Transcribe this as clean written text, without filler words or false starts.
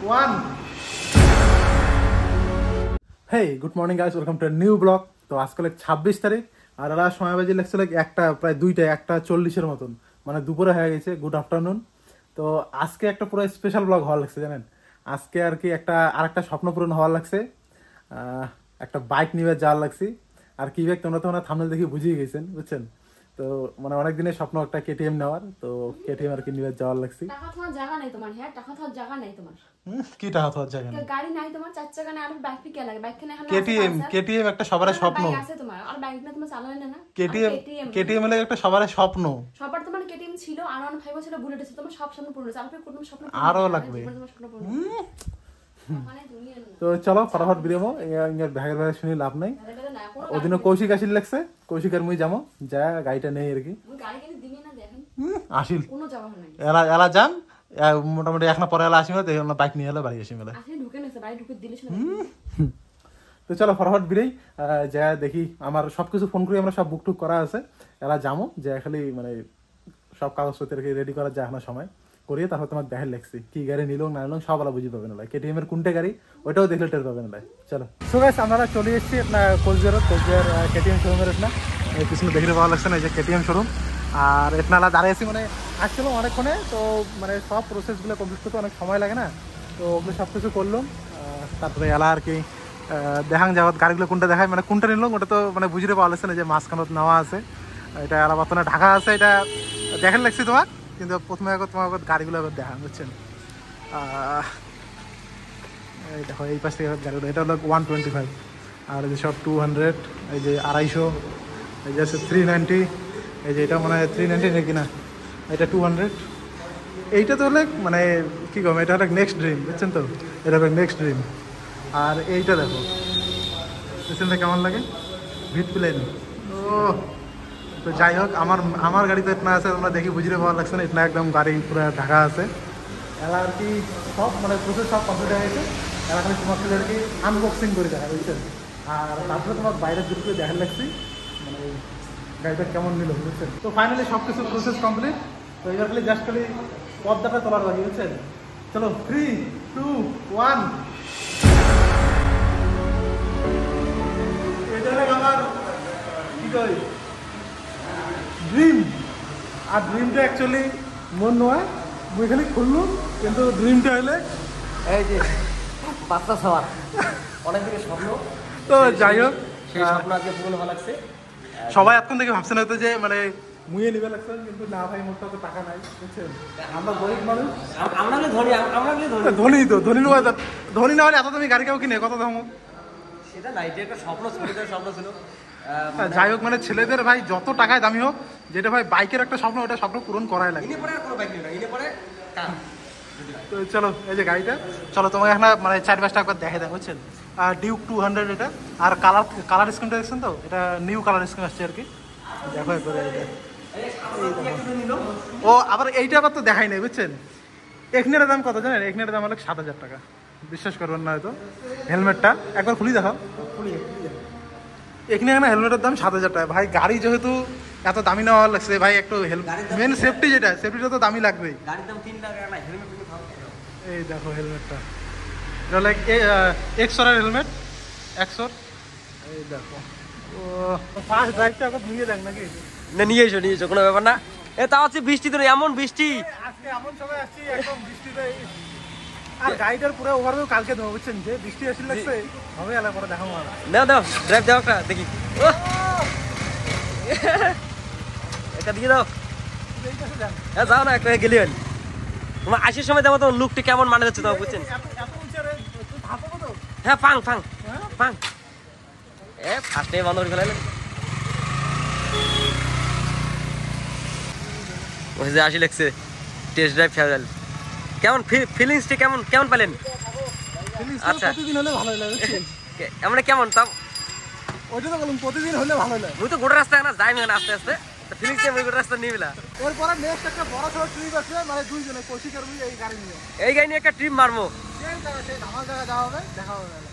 One. Hey good morning guys, welcome to new blog. তো আজকাল 26 তারিখ আর এরা সময় বাজে লাগছে একটা প্রায় 1:40 মতন, মানে দুপুরে হয়ে গেছে। Good afternoon. তো আজকে একটা পুরো স্পেশাল ব্লগ হওয়ার লাগছে জানেন। আজকে আর কি আরেকটা স্বপ্ন পূরণ হওয়ার লাগছে। একটা বাইক নিয়ে যাওয়ার লাগছি। আর কি বাইক তোমরা থাম্বনেল দেখে বুঝিয়ে গেছেন, বুঝছেন। তো মানে অনেক দিনের স্বপ্ন একটা কেটিএম নেওয়ার, তো কেটিএম আর কি নিয়ে যাওয়ার লাগছি। টাকা থাকার জায়গা নাই তোমার, হ্যাঁ টাকা থাকার জায়গা নাই তোমার। কি টাকা থাকার জায়গা নাই? গাড়ি নাই তোমার, চার চাকা নাই, আর বাইক কি লাগে? বাইক কেন এখন কেটিএম একটা সবার স্বপ্ন। বাইক আছে তোমার, আর বাইক না তোমার চালালে না। কেটিএম হলো একটা সবার স্বপ্ন। সবার তোমার কেটিএম ছিল, আর 1.5 ছিল, বুলেট ছিল, তোমার সব স্বপ্ন পূরণ হয়েছে। আর কোনো স্বপ্ন আরো লাগবে। তো চলো ফটাফট বিরেমো, ইঙ্গার ভাগের ভাগে শুনি লাভ নাই। ওদিনও কৌশিক আসিল লাগছে, কৌশিক আর মুই যাবো, যা গাড়িটা নেই আর কি। গাড়ি কিনে দিবি না দেখেন আসিল কোনো যাওয়া নাই। এলা যান মোটামুটি এখন পরে এলা আসি মেলে দেখুন বাইক নিয়ে এলে বাড়ি আসি মেলে। আসলে ঢুকে নেছে, বাড়ি ঢুকে দিলিস না। তো চলো ফটাফট বিরেই যা দেখি। আমার সবকিছু ফোন করে আমরা সব বুক টুক করা আছে। এলা যাবো, যে খালি মানে সব কাগজপত্র রেডি করার যায় এখন সময় করিয়ে তারপর তোমার দেখার লাগছি কি গাড়ি নিল না নিল সব আলা বুঝি পাবে না। কেটিএম এর কোনটা গাড়ি ওইটাও দেখলে টের পাবে না। চলো সো গাইস, আমরা চলে এসেছি আপনার কোচবিহার কেটিএম শোরুমের। আপনার পিছনে দেখতে পাওয়া লাগছে না, এই যে কেটিএম শোরুম। আর আপনারা দাঁড়িয়েছি মানে আসছিল অনেকক্ষণে, তো মানে সব প্রসেসগুলো কমপ্লিট করতে অনেক সময় লাগে না, তো ওগুলো সব কিছু করলাম। তারপরে এলা আর কি দেখাং যাওয়ার গাড়িগুলো কোনটা দেখায়, মানে কোনটা নিলাম ওটা তো মানে বুঝতে পাওয়া লাগছে না, যে মাঝখানত নেওয়া আছে, এটা এলা বর্তমানে ঢাকা আছে, এটা দেখার লাগছে তোমার। কিন্তু প্রথমে তোমার গাড়িগুলো এবার দেখা, বুঝছেন। এই দেখো এই পাশ থেকে গাড়িগুলো, এটা হলো 125, আর এই যে সব 200, এই যে 250, এই যে আছে 390, এই যে এটা মানে 390 নাকি না, এটা 200। এইটা তো হলে মানে কী কম, এটা হলো নেক্সট ড্রিম, বুঝছেন তো, এটা হলো নেক্সট ড্রিম। আর এইটা দেখো বুঝছেন তো কেমন লাগে, ভিট প্লেন। ও তো যাই হোক, আমার গাড়িতে এটনা আছে, তোমরা দেখি বুঝতে পাওয়া লাগছে না, এটনা একদম গাড়ি পুরো ঢাকা আছে। এরা আর কি সব মানে প্রসেস সব কমপ্লিট হয়ে গেছে। এরা খালি তোমাকে আর কি আনবক্সিং করে দেখা, বুঝছেন। আর তারপরে তোমার বাইরের দূর করে দেখার লাগছি মানে গাড়িটা কেমন নিল, বুঝছেন। তো ফাইনালি সব কিছু প্রসেস কমপ্লিট। তো এবার খালি জাস্ট খালি পর্দাটা তোলার বাকি, বুঝছেন। চলো 3, 2, 1। এটা হলে আমার কি কই ড্রিম। আর ড্রিমটা অ্যাকচুয়ালি মন নয়, মুই খালি খুললুম, কিন্তু ড্রিমটা হলে এই যে বাচ্চা সবার অনেক দিকে স্বপ্ন। তো যাই হোক, সেই স্বপ্ন আজকে পূরণ হওয়া লাগছে। সবাই এখন থেকে ভাবছেন হয়তো যে মানে মুয়ে নিবে লাগছেন, কিন্তু না ভাই, মোট তো টাকা নাই, বুঝছেন। আমরা গরিব মানুষ, আমরা ধনী, ধনী তো ধনী না হলে এত তুমি গাড়ি কেউ কিনে কত দাম। সেটা নাই, যে একটা স্বপ্ন ছেলেদের স্বপ্ন ছিল। যাই হোক, মানে ছেলেদের ভাই যত টাকায় দামি হোক, যেটা ভাই বাইকের একটা স্বপ্ন, ওটা স্বপ্ন পূরণ করাই লাগে। ইনি পরে আর কোনো বাইক নেই, ইনি পরে কার। তো চলো এই যে গাড়িটা, চলো তোমাকে এখন মানে 4-5টা একবার দেখে দেয়, বুঝছেন। ডিউক 200 এটা। আর কালার স্কিমটা দেখছেন তো, এটা নিউ কালার স্কিম আসছে আর কি, দেখো একবার এটা। ও আবার এইটা আবার তো দেখাই নাই, বুঝছেন। এখানের দাম কত জানেন? এখানের দাম হলো 7,000 টাকা। বিশ্বাস করবেন না হয়তো। হেলমেটটা একবার খুলি দেখাও। এখানে না হেলমেটের দাম 7,000 টাকা। ভাই গাড়ি যেহেতু এত দামি নেওয়া লাগছে ভাই, একটু মেন সেফটি, সেফটিটা তো দামি লাগবেই। গাড়ির দাম 3 লাখ টাকা, হেলমেট কিন্তু ভালো। এই দেখো হেলমেটটা, এটা লাইক এক্সর হেলমেট, এক্সর। এই দেখো, ও ফার্স্ট ড্রাইভটা এখন নিয়ে দেখ নাকি না, নিয়ে এসো কোনো ব্যাপার না। এ তাও হচ্ছে বৃষ্টি তো, এমন বৃষ্টি আজকে, এমন সময় আসছি একদম বৃষ্টিতে। আর গাড়িটার পুরো ওভারভিউ কালকে দেবো, বুঝছেন। যে বৃষ্টি আসলে লাগছে হবে, এলা পরে দেখাবো। দাও ড্রাইভ দাও একটা দেখি। একটা দিয়ে দাও। হ্যাঁ যাও না, একটা গেলি হল। তোমার আসার সময় দেখো তোমার লুকটা কেমন মানে যাচ্ছে তোমার, বুঝছেন। হ্যাঁ ফাং এ ফার্স্টে বন্ধ করে ফেলাইলেন। ওই যে আসি লাগছে টেস্ট ড্রাইভ ফেরাল। কেমন ফিলিংসটা কেমন পেলেন? আচ্ছা প্রতিদিন হলে ভালো লাগে, আমরা কেমন তাও ওইটা তো বলুন, প্রতিদিন হলে ভালো লাগে। মুই তো গোটা রাস্তা না যাই না আস্তে আস্তে, ফিলিংস মুই গোটা রাস্তা নিয়ে বেলা। এরপরে নেক্সট একটা বড় সড়ো ট্রিপ আছে, মানে দুইজনে কৌশিক আর এই গাড়ি নিয়ে একটা ট্রিপ মারবো। সেই ধামাল জায়গা যাওয়া হবে, দেখা হবে।